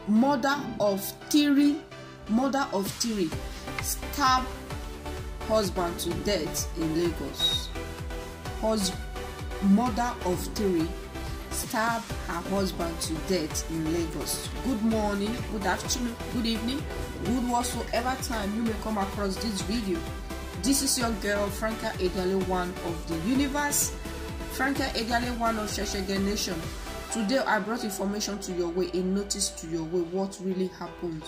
mother of three stab husband to death in Lagos. Mother of three stab her husband to death in Lagos. Good morning, good afternoon, good evening, good whatsoever time you may come across this video. This is your girl Franca Ediale, one of the universe, Franca Ediale, one of Sheshege Nation. Today I brought information to your way, a notice to your way, what really happened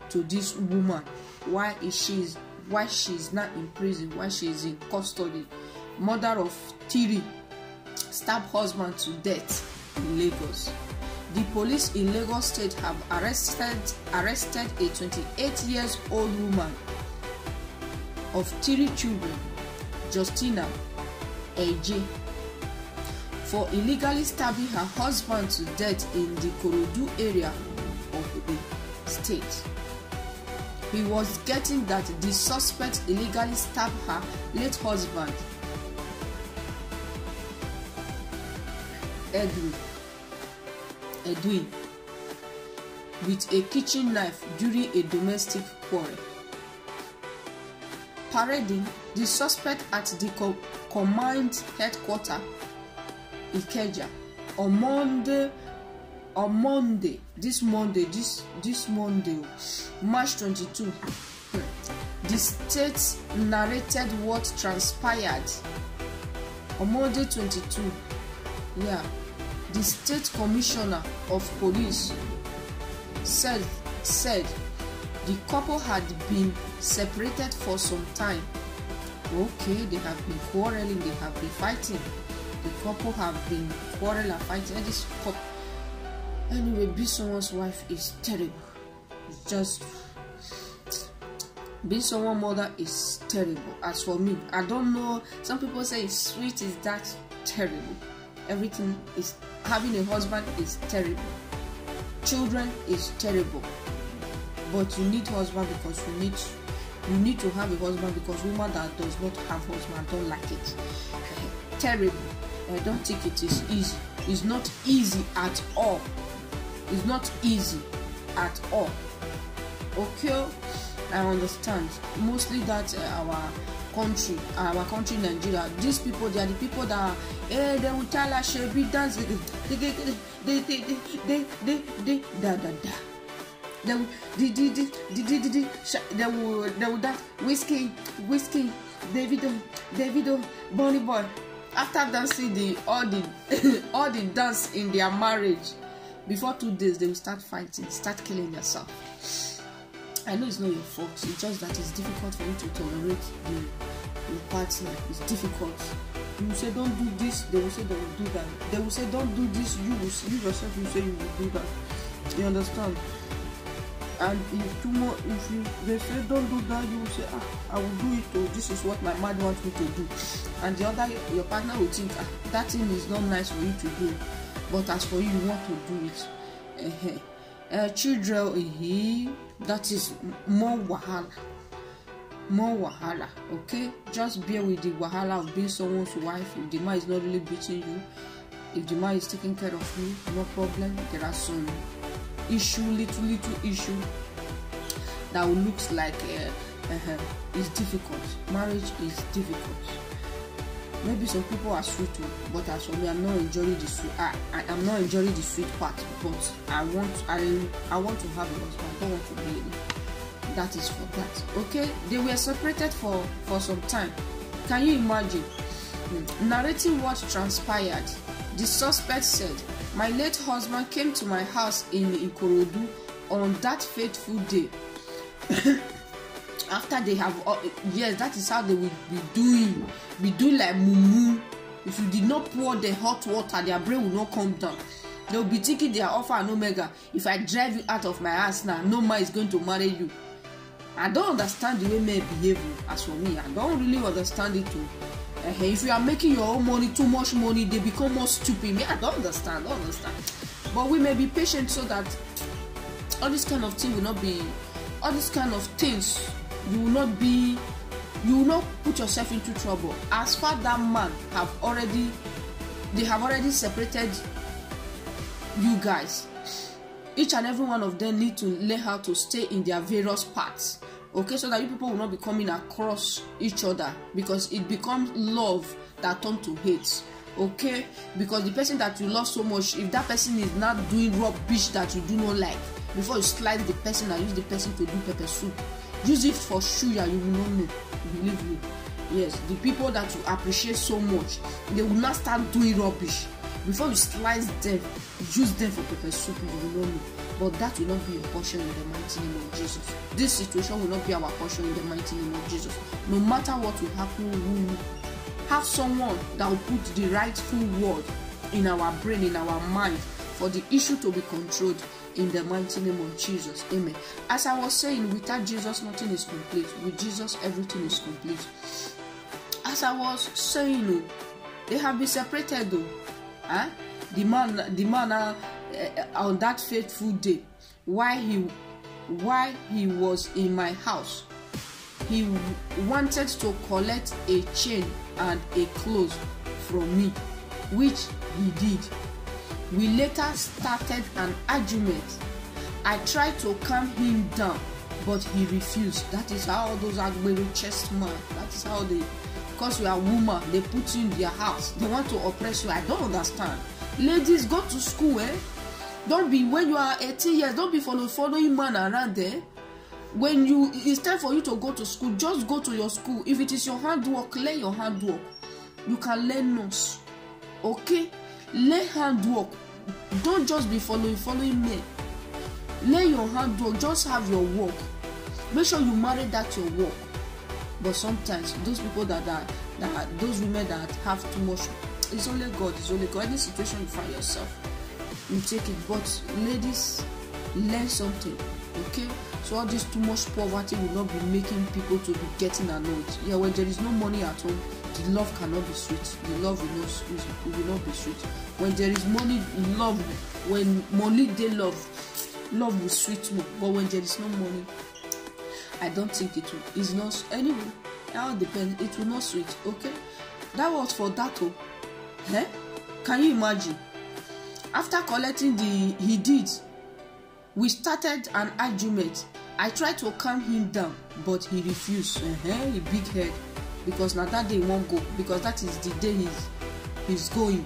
to this woman, why she's not in prison, why she is in custody. Mother of three stab husband to death in Lagos. The police in Lagos State have arrested a 28-year-old woman of three children, Justina Eje, for illegally stabbing her husband to death in the Ikorodu area of the state. He was getting that the suspect illegally stabbed her late husband, Edwin, with a kitchen knife during a domestic quarrel. Parading the suspect at the command headquarters Ikeja on Monday, March 22. The state narrated what transpired on Monday 22. The state commissioner of police said the couple had been separated for some time. Okay, they have been quarreling, they have been fighting. The couple have been quarreling and fighting. And this couple, anyway, being someone's wife is terrible. It's just being someone's mother is terrible. As for me, I don't know. Some people say it's sweet, is that terrible? Everything is, having a husband is terrible. Children is terrible. But you need husband because you need to have a husband, because woman that does not have husband don't like it. Terrible. I don't think it is easy. It's not easy at all. It's not easy at all. Okay, I understand. Mostly that our country Nigeria, these people, they are the people that they will tell us she be dance. They will dance whiskey, Davido, Bonnie Boy. After dancing all the dance in their marriage, before 2 days they will start fighting, start killing themselves. I know it's not your fault. It's just that it's difficult for you to tolerate your partner. It's difficult. You will say don't do this, they will say they will do that. They will say don't do this, you yourself will say you will do that. You understand? And if they say don't do that, you will say I will do it. Or this is what my mind wants me to do. And the other, your partner will think that thing is not nice for you to do, but as for you, you want to do it. Children, that is more wahala. Okay, just bear with the wahala of being someone's wife. If the man is not really beating you, if the man is taking care of you, no problem. There are some little issue that looks like it's difficult. Marriage is difficult. Maybe some people are sweet too, but as for me, I'm not enjoying the sweet. I'm not enjoying the sweet part. But I want to have a husband. I don't want to be alone. That is for that. Okay, they were separated for some time. Can you imagine? Narrating what transpired, the suspect said, "My late husband came to my house in Ikorodu on that fateful day." After they have, yes, that is how they will be doing like mumu. If you did not pour the hot water, their brain will not come down. They will be thinking they are alpha and omega. If I drive you out of my house now, no man is going to marry you. I don't understand the way men behave. As for me, I don't really understand it too. If you are making your own money, too much money, they become more stupid. Me, I don't understand. But we may be patient so that all this kind of thing will not be, all this kind of things, you will not put yourself into trouble. As far that man they have already separated you guys. Each and every one of them need to learn how to stay in their various parts. Okay, so that you people will not be coming across each other, because it becomes love that turns to hate. Okay, because the person that you love so much, if that person is not doing rubbish that you do not like, before you slice the person and use the person to do pepper soup, use it for sugar, you will not know. Believe me. Yes, the people that you appreciate so much, they will not start doing rubbish. Before you slice them, use them for pepper soup, you will not know. But that will not be your portion in the mighty name of Jesus. This situation will not be our portion in the mighty name of Jesus. No matter what will happen, we will have someone that will put the rightful word in our brain, in our mind, for the issue to be controlled in the mighty name of Jesus. Amen. As I was saying, without Jesus, nothing is complete. With Jesus, everything is complete. As I was saying, they have been separated though. Huh? The man on that faithful day, while he was in my house, he wanted to collect a chain and a clothes from me, which he did. We later started an argument. I tried to calm him down, but he refused. That is how those Agbero chest man, that is how they, because you are a woman, they put you in their house. They want to oppress you. I don't understand. Ladies, go to school, eh? Don't be, when you are 18 years, don't be following man around there. When it's time for you to go to school, just go to your school. If it is your handwork, learn your handwork. You can learn nurse. Okay? Learn handwork. Don't just be following men. Learn your handwork. Just have your work. Make sure you marry that your work. But sometimes those people that those women that have too much, it's only God. It's only God. Any situation you find yourself, you take it. But ladies, learn something. Okay? So all this too much poverty will not be making people to be getting annoyed. Yeah, when there is no money at home, the love cannot be sweet. The love will not be sweet. When there is money, love. When money they love will sweet more. But when there is no money, I don't think it will. It's not anyway. It all depends. It will not sweet. Okay, that was for that. Eh? Can you imagine? After collecting he did. We started an argument. I tried to calm him down, but he refused. He big head, because now that day he won't go, because that is the day he's going.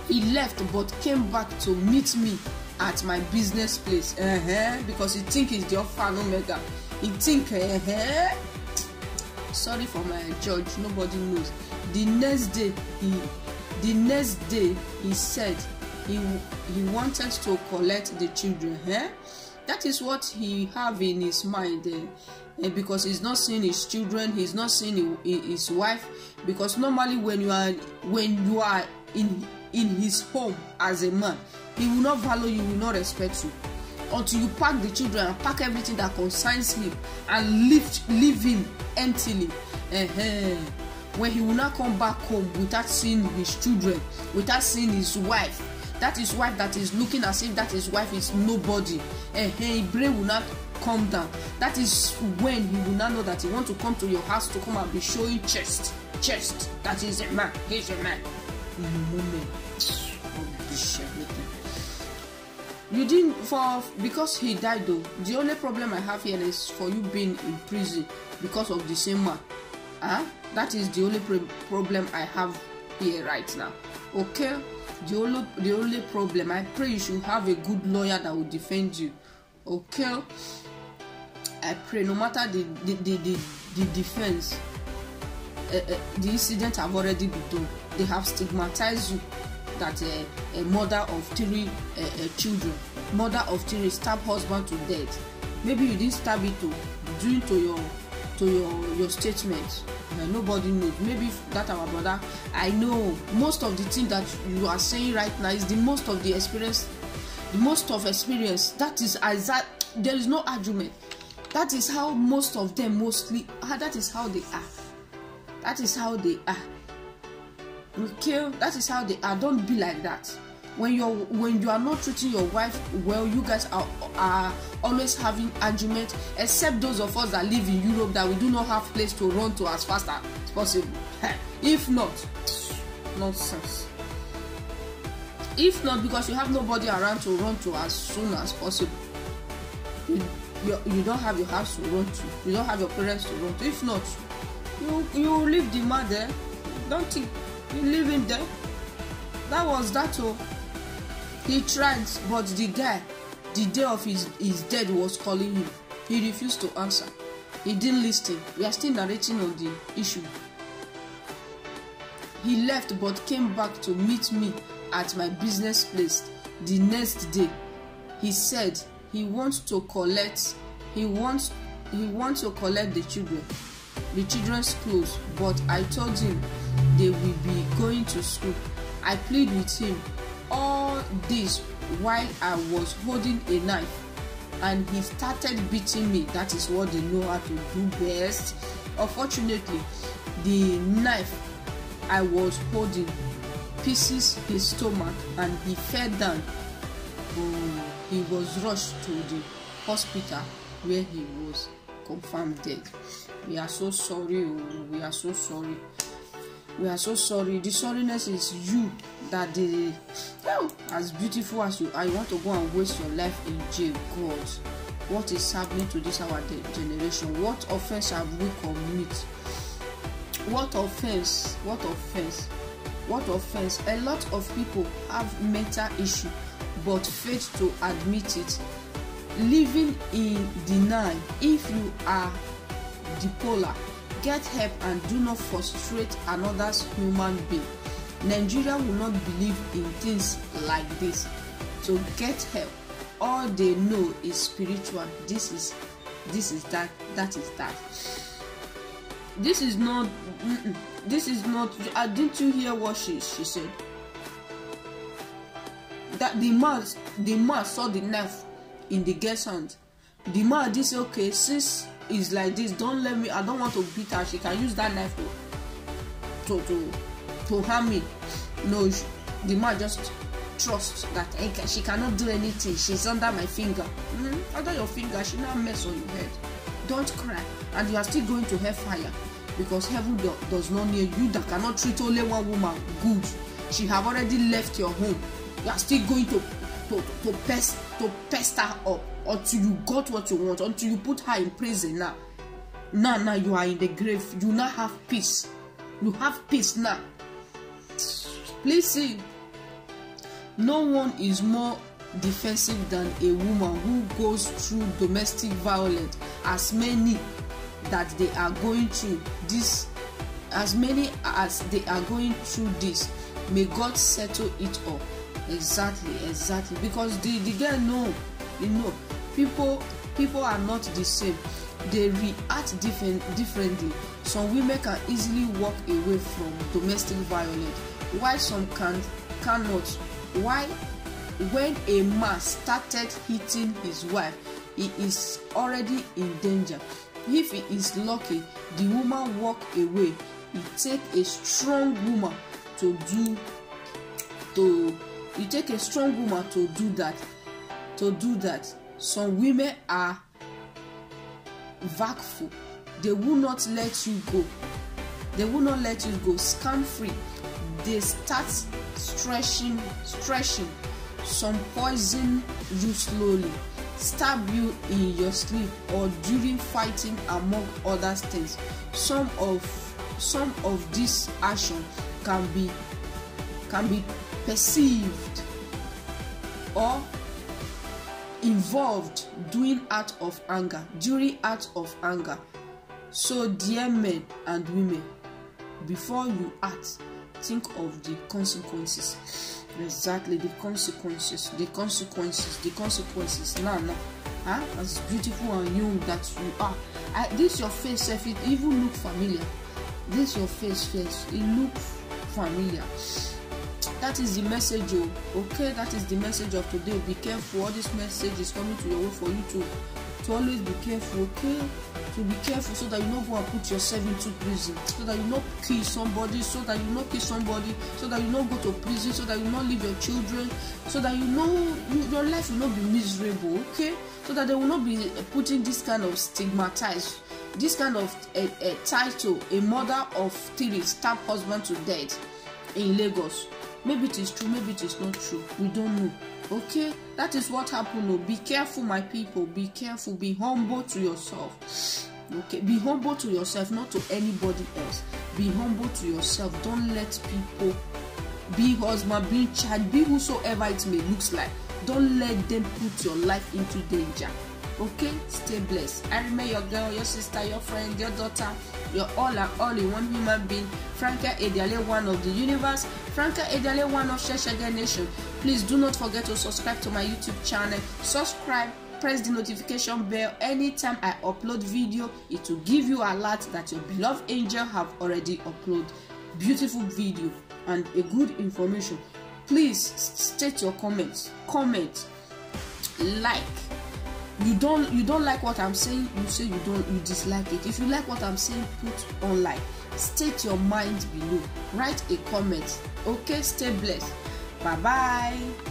He left, but came back to meet me at my business place. Because he think he's the Alpha and Omega. He think. Sorry for my judge. Nobody knows. The next day he said he wanted to collect the children. That is what he have in his mind, because he's not seeing his children, he's not seeing his wife. Because normally when you are in his home as a man, he will not value you, will not respect you, until you pack the children and pack everything that concerns him and leave him emptily. When he will not come back home without seeing his children, without seeing his wife. That is wife that is looking as if that his wife is nobody. His brain will not come down. That is when he will not know that he want to come to your house to come and be showing chest. That is a man. He's a man. In a moment, you didn't because he died though. The only problem I have here is for you being in prison because of the same man. That is the only problem I have here right now. Okay. The only problem, I pray you should have a good lawyer that will defend you. Okay, I pray no matter the defense, the incident have already been done. They have stigmatized you that a mother of 3 children, mother of 3 stab husband to death. Maybe you didn't stab it due to your statement. Nobody knows. Maybe that our brother. I know most of the thing that you are saying right now is the most of the experience. The most of experience. That is that there is no argument. That is how most of them mostly. That is how they are. That is how they are. Okay, that is how they are. Don't be like that. When you are not treating your wife well, you guys are always having argument, except those of us that live in Europe that we do not have place to run to as fast as possible. If not, nonsense. If not, because you have nobody around to run to as soon as possible. You don't have your house to run to. You don't have your parents to run to. If not, you leave the man there. Don't you leave him there? That was that. Oh, he tried, but the guy, the day of his death, was calling him. He refused to answer. He didn't listen. We are still narrating on the issue. He left but came back to meet me at my business place the next day. He said he wants to collect the children's clothes, but I told him they will be going to school. I pleaded with him all this while I was holding a knife, and he started beating me. That is what they know how to do best. Unfortunately, the knife I was holding pieces his stomach and he fell down. He was rushed to the hospital where he was confirmed dead. We are so sorry. We are so sorry. We are so sorry. The sorriness is you that as beautiful as you are, you want to go and waste your life in jail. God, what is happening to this our generation? What offense have we committed? What offense? What offense? What offense? A lot of people have mental issue but fail to admit it, living in denial. If you are bipolar, get help and do not frustrate another's human being. Nigeria will not believe in things like this, so get help. All they know is spiritual. This is that, that is that. This is not. Didn't you hear what she said? That the man saw the knife in the girl's hand. The man did say, okay, since it's like this, don't let me. I don't want to beat her. She can use that knife to harm me. No, the man just trusts that she cannot do anything. She's under my finger. Under your finger, she now mess on your head. Don't cry, and you are still going to hellfire, because heaven does not need you that cannot treat only one woman good. She have already left your home. You are still going to pester her up until you got what you want, until you put her in prison. Now you are in the grave. You now have peace. You have peace now. Please see, no one is more defensive than a woman who goes through domestic violence, as many that they are going through this. As many as they are going through this, may God settle it all. Exactly, because the girl know, people are not the same. They react differently. Some women can easily walk away from domestic violence, while some cannot. Why? When a man started hitting his wife, he is already in danger. If he is lucky, the woman walk away. It takes a strong woman to do that. Some women are vengeful. They will not let you go. Scam free. They start stretching. Some poison you slowly, stab you in your sleep or during fighting, among other things. Some of this action can be perceived or involved during act of anger. So dear men and women, before you act, think of the consequences. Exactly, the consequences. Now, as beautiful and young that you are, this your face, if it even look familiar. This your face, it look familiar. That is the message, okay? That is the message of today. Be careful. All this message is coming to your way for you to always be careful, okay? To be careful so that you don't go and put yourself into prison, so that you not kill somebody, so that you not go to prison, so that you not leave your children, so that your life will not be miserable, okay? So that they will not be putting this kind of stigmatized, this kind of title, a mother of three stabbed husband to death in Lagos. Maybe it is true, maybe it is not true. We don't know. Okay, that is what happened. Oh, be careful, my people. Be careful. Be humble to yourself. Okay, be humble to yourself, not to anybody else. Be humble to yourself. Don't let people, be husband, be child, be whosoever it may looks like. Don't let them put your life into danger. Okay, stay blessed. I remain your girl, your sister, your friend, your daughter, your all and all in one human being, Franca Ediale, one of the universe, Franca Ediale, one of Sheshege Nation. Please do not forget to subscribe to my YouTube channel. Subscribe, press the notification bell. Anytime I upload video, it will give you alert that your beloved angel have already uploaded beautiful video and a good information. Please state your comments. Comment, like. You don't like what I'm saying, you say you dislike it. If you like what I'm saying, put on like. State your mind below. Write a comment. Okay, stay blessed. Bye bye.